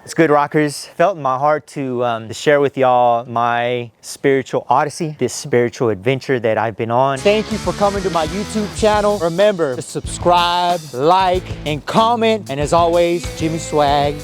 It's good, rockers. Felt in my heart to share with y'all my spiritual odyssey, this spiritual adventure that I've been on. Thank you for coming to my YouTube channel. Remember to subscribe, like, and comment. And as always, Jimmy Swagg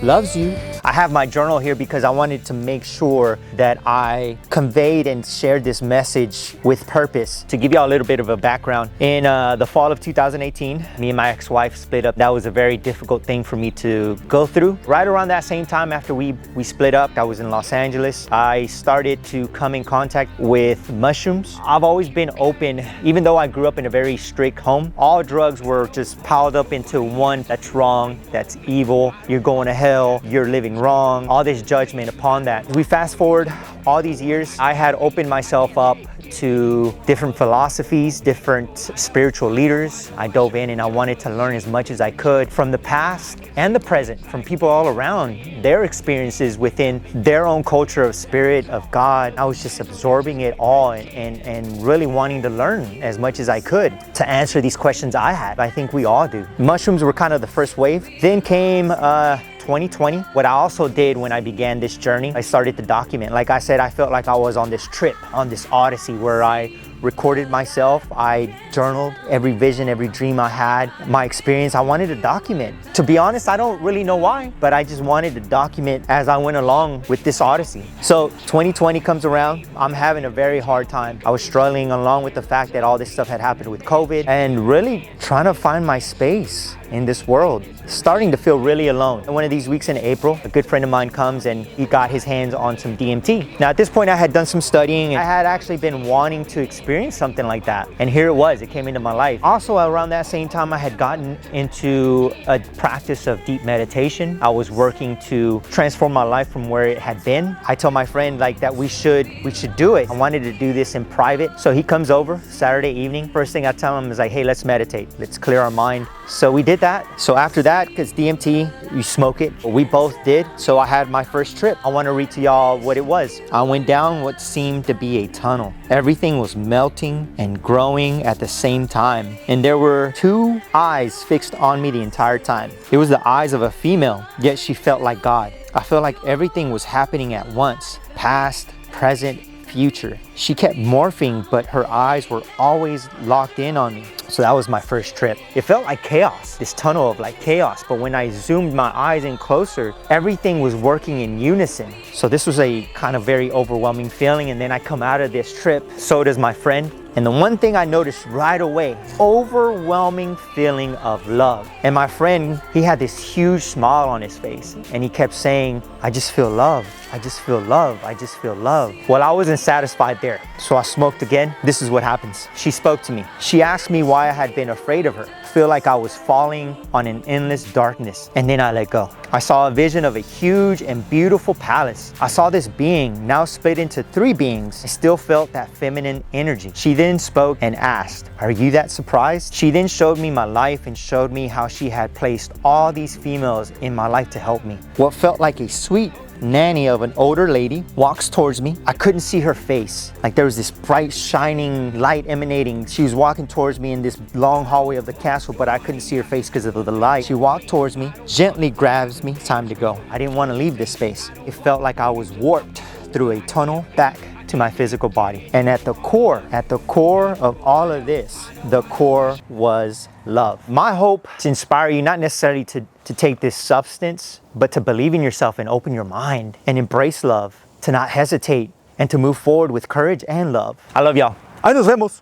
loves you. I have my journal here because I wanted to make sure that I conveyed and shared this message with purpose. To give y'all a little bit of a background, in the fall of 2018, me and my ex-wife split up. That was a very difficult thing for me to go through. Right around that same time after we split up, I was in Los Angeles. I started to come in contact with mushrooms. I've always been open, even though I grew up in a very strict home. All drugs were just piled up into one. That's wrong, that's evil, you're going to hell, you're living wrong, all this judgment upon that. We fast forward all these years, I had opened myself up to different philosophies, different spiritual leaders. I dove in and I wanted to learn as much as I could from the past and the present, from people all around, their experiences within their own culture of spirit, of God. I was just absorbing it all and really wanting to learn as much as I could to answer these questions I had. I think we all do. Mushrooms were kind of the first wave. Then came 2020. What I also did when I began this journey, I started to document. Like I said, I felt like I was on this trip, on this odyssey where I recorded myself. I journaled every vision, every dream I had, my experience. I wanted to document. To be honest, I don't really know why, but I just wanted to document as I went along with this odyssey. So 2020 comes around. I'm having a very hard time. I was struggling along with the fact that all this stuff had happened with COVID and really trying to find my space in this world, starting to feel really alone. And one of these weeks in April, a good friend of mine comes and he got his hands on some DMT. Now at this point I had done some studying and I had actually been wanting to experience something like that. And here it was, it came into my life. Also around that same time I had gotten into a practice of deep meditation. I was working to transform my life from where it had been. I told my friend like that we should do it. I wanted to do this in private. So he comes over Saturday evening. First thing I tell him is like, hey, let's meditate. Let's clear our mind. So we did that. So after that, because DMT, you smoke it, we both did. So I had my first trip. I want to read to y'all what it was. I went down what seemed to be a tunnel. Everything was melting and growing at the same time. And there were two eyes fixed on me the entire time. It was the eyes of a female, yet she felt like God. I felt like everything was happening at once. Past, present, future. She kept morphing, but her eyes were always locked in on me. So that was my first trip. It felt like chaos, this tunnel of like chaos. But when I zoomed my eyes in closer, everything was working in unison. So this was a kind of very overwhelming feeling. And then I come out of this trip, so does my friend. And the one thing I noticed right away, overwhelming feeling of love. And my friend, he had this huge smile on his face and he kept saying, I just feel love. I just feel love. I just feel love. Well, I wasn't satisfied there. So I smoked again. This is what happens. She spoke to me. She asked me why I had been afraid of her. I feel like I was falling on an endless darkness. And then I let go. I saw a vision of a huge and beautiful palace. I saw this being now split into three beings. I still felt that feminine energy. She then spoke and asked, are you that surprised? She then showed me my life and showed me how she had placed all these females in my life to help me. What felt like a sweet nanny of an older lady walks towards me. I couldn't see her face. Like there was this bright shining light emanating. She was walking towards me in this long hallway of the castle, but I couldn't see her face because of the light. She walked towards me, gently grabs me. Time to go. I didn't want to leave this space. It felt like I was warped through a tunnel back to my physical body. And at the core of all of this, the core was love. My hope to inspire you, not necessarily to take this substance, but to believe in yourself and open your mind and embrace love, to not hesitate and to move forward with courage and love. I love y'all. Ahí nos vemos.